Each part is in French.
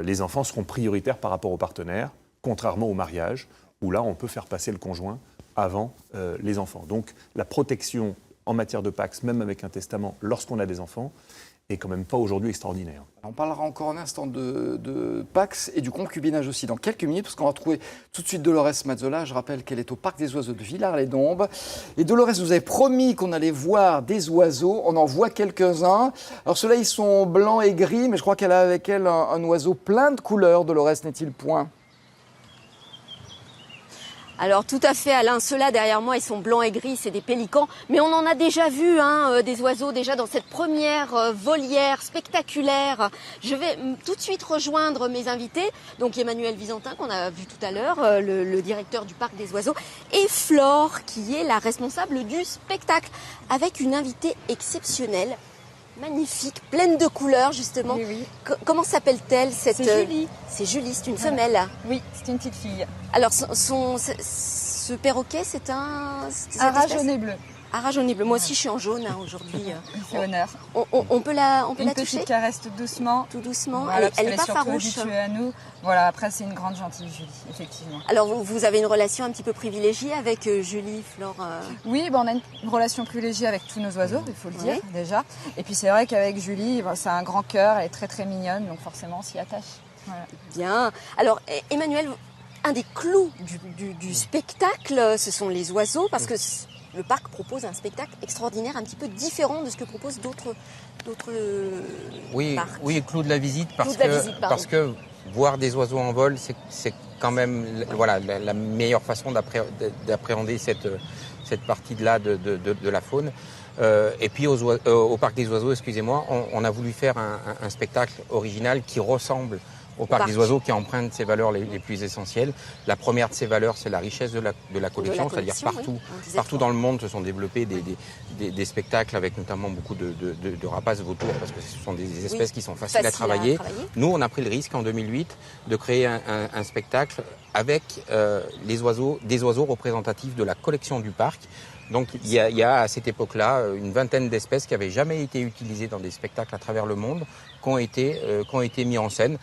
les enfants seront prioritaires par rapport aux partenaires, contrairement au mariage, où là, on peut faire passer le conjoint avant les enfants. Donc, la protection en matière de Pacs, même avec un testament, lorsqu'on a des enfants, est quand même pas aujourd'hui extraordinaire. On parlera encore un instant de Pacs et du concubinage aussi dans quelques minutes, parce qu'on va retrouver tout de suite Dolores Mazzola. Je rappelle qu'elle est au Parc des Oiseaux de Villars-les-Dombes. Et Dolores nous avait promis qu'on allait voir des oiseaux. On en voit quelques-uns. Alors ceux-là, ils sont blancs et gris, mais je crois qu'elle a avec elle un oiseau plein de couleurs. Dolores, n'est-il point ? Alors tout à fait Alain, ceux-là derrière moi ils sont blancs et gris, c'est des pélicans, mais on en a déjà vu des oiseaux déjà dans cette première volière spectaculaire. Je vais tout de suite rejoindre mes invités, donc Emmanuel Visantin qu'on a vu tout à l'heure, le directeur du Parc des Oiseaux, et Flore qui est la responsable du spectacle, avec une invitée exceptionnelle. Magnifique, pleine de couleurs justement. Oui, oui. Comment s'appelle-t-elle cette... C'est Julie. C'est Julie, c'est une femelle. Oui, c'est une petite fille. Alors ce perroquet, c'est un... Ara jaune et bleu. Ara jaune et bleu. Moi aussi je suis en jaune aujourd'hui. C'est honneur. On peut la toucher ? Une petite caresse tout doucement. Tout doucement. Voilà, elle n'est pas farouche. Habituée à nous. Voilà, après c'est une grande gentille Julie, effectivement. Alors vous avez une relation un petit peu privilégiée avec Julie, Flore Oui, on a une relation privilégiée avec tous nos oiseaux, il faut le dire déjà. Et puis c'est vrai qu'avec Julie, c'est un grand cœur, elle est très très mignonne, donc forcément on s'y attache. Voilà. Bien. Alors Emmanuel, un des clous du spectacle, ce sont les oiseaux, parce que le parc propose un spectacle extraordinaire, un petit peu différent de ce que proposent d'autres parcs. Oui, clou de la visite, parce que voir des oiseaux en vol, c'est quand même la meilleure façon d'appréhender cette partie-là de la faune. Et puis au Parc des Oiseaux, excusez-moi, on a voulu faire un spectacle original qui ressemble au Parc des Oiseaux, qui emprunte ses valeurs les plus essentielles. La première de ces valeurs, c'est la richesse de la collection, c'est-à-dire partout dans le monde se sont développés des spectacles avec notamment beaucoup de rapaces vautours, parce que ce sont des espèces qui sont faciles à travailler. Nous, on a pris le risque en 2008 de créer un spectacle avec des oiseaux représentatifs de la collection du parc. Donc il y a à cette époque-là une vingtaine d'espèces qui n'avaient jamais été utilisées dans des spectacles à travers le monde, qui ont été mis en scène.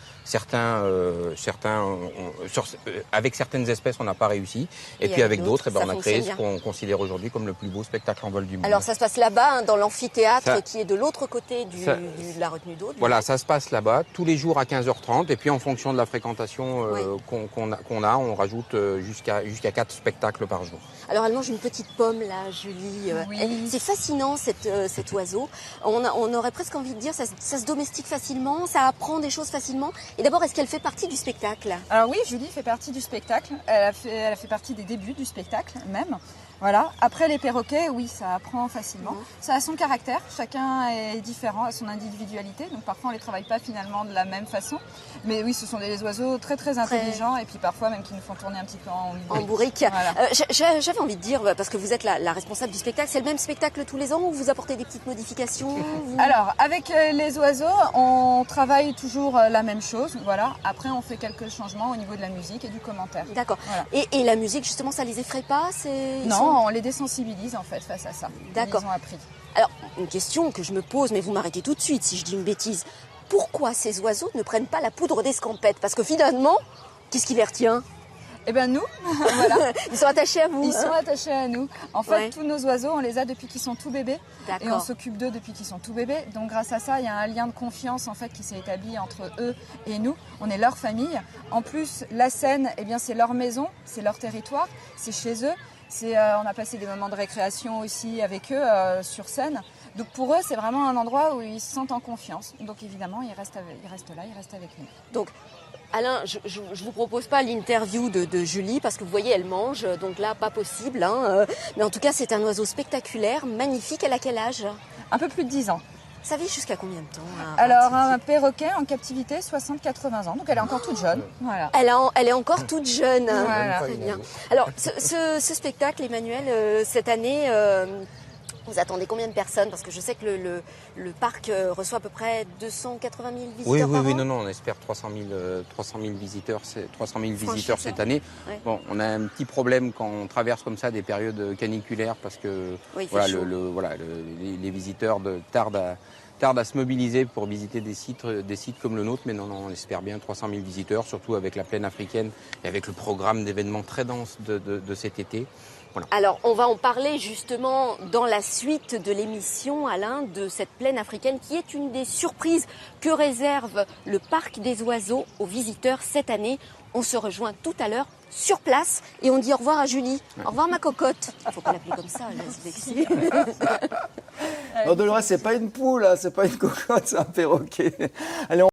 Avec certaines espèces, on n'a pas réussi. Et puis avec d'autres, on a créé ce qu'on considère aujourd'hui comme le plus beau spectacle en vol du monde. Alors ça se passe là-bas, dans l'amphithéâtre qui est de l'autre côté de la retenue d'eau. Voilà, ça se passe là-bas, tous les jours à 15h30. Et puis en fonction de la fréquentation qu'on a, on rajoute jusqu'à 4 spectacles par jour. Alors elle mange une petite pomme là, Julie. Oui. C'est fascinant cet oiseau. On aurait presque envie de dire ça se domestique facilement, ça apprend des choses facilement. Et d'abord, est-ce qu'elle fait partie du spectacle ? Alors oui, Julie fait partie du spectacle. Elle a fait partie des débuts du spectacle même. Voilà. Après les perroquets, oui, ça apprend facilement. Ça a son caractère. Chacun est différent, a son individualité. Donc parfois on les travaille pas finalement de la même façon. Mais oui, ce sont des oiseaux très très intelligents et puis parfois même qui nous font tourner un petit peu en bourrique. Voilà. J'avais envie de dire, parce que vous êtes la responsable du spectacle, c'est le même spectacle tous les ans ou vous apportez des petites modifications Alors avec les oiseaux, on travaille toujours la même chose. Voilà. Après on fait quelques changements au niveau de la musique et du commentaire. D'accord. Voilà. Et la musique justement, ça les effraie pas ? Non. On les désensibilise en fait face à ça. D'accord. Ils ont appris. Alors, une question que je me pose, mais vous m'arrêtez tout de suite si je dis une bêtise. Pourquoi ces oiseaux ne prennent pas la poudre d'escampette ? Parce que finalement, qu'est-ce qui les retient ? Eh bien nous, voilà. Ils sont attachés à vous. Ils sont attachés à nous. En fait, tous nos oiseaux, on les a depuis qu'ils sont tout bébés. Et on s'occupe d'eux depuis qu'ils sont tout bébés. Donc grâce à ça, il y a un lien de confiance en fait qui s'est établi entre eux et nous. On est leur famille. En plus, la scène, eh bien, c'est leur maison, c'est leur territoire, c'est chez eux. On a passé des moments de récréation aussi avec eux sur scène. Donc pour eux, c'est vraiment un endroit où ils se sentent en confiance. Donc évidemment, ils restent là, ils restent avec nous. Donc Alain, je vous propose pas l'interview de Julie parce que vous voyez, elle mange, donc là, pas possible. Mais en tout cas, c'est un oiseau spectaculaire, magnifique. Elle a quel âge ? Un peu plus de 10 ans. Ça vit jusqu'à combien de temps ? Alors, un perroquet en captivité, 60-80 ans. Donc, elle est encore toute jeune. Voilà. Elle est encore toute jeune. Voilà. Très bien. Alors, ce spectacle, Emmanuel, cette année, vous attendez combien de personnes ? Parce que je sais que le parc reçoit à peu près 280 000 visiteurs par an. Non, on espère 300 000 visiteurs cette année. Ouais. Bon, on a un petit problème quand on traverse comme ça des périodes caniculaires parce que les visiteurs tardent tarde à se mobiliser pour visiter des sites comme le nôtre. Mais non, on espère bien 300 000 visiteurs, surtout avec la plaine africaine et avec le programme d'événements très dense de cet été. Voilà. Alors, on va en parler justement dans la suite de l'émission, Alain, de cette plaine africaine qui est une des surprises que réserve le Parc des Oiseaux aux visiteurs cette année. On se rejoint tout à l'heure sur place et on dit au revoir à Julie. Ouais. Au revoir ma cocotte. Il ne faut pas l'appeler comme ça, elle se vexer. Non, Dolores, c'est pas une poule, hein, c'est pas une cocotte, c'est un perroquet. Allez,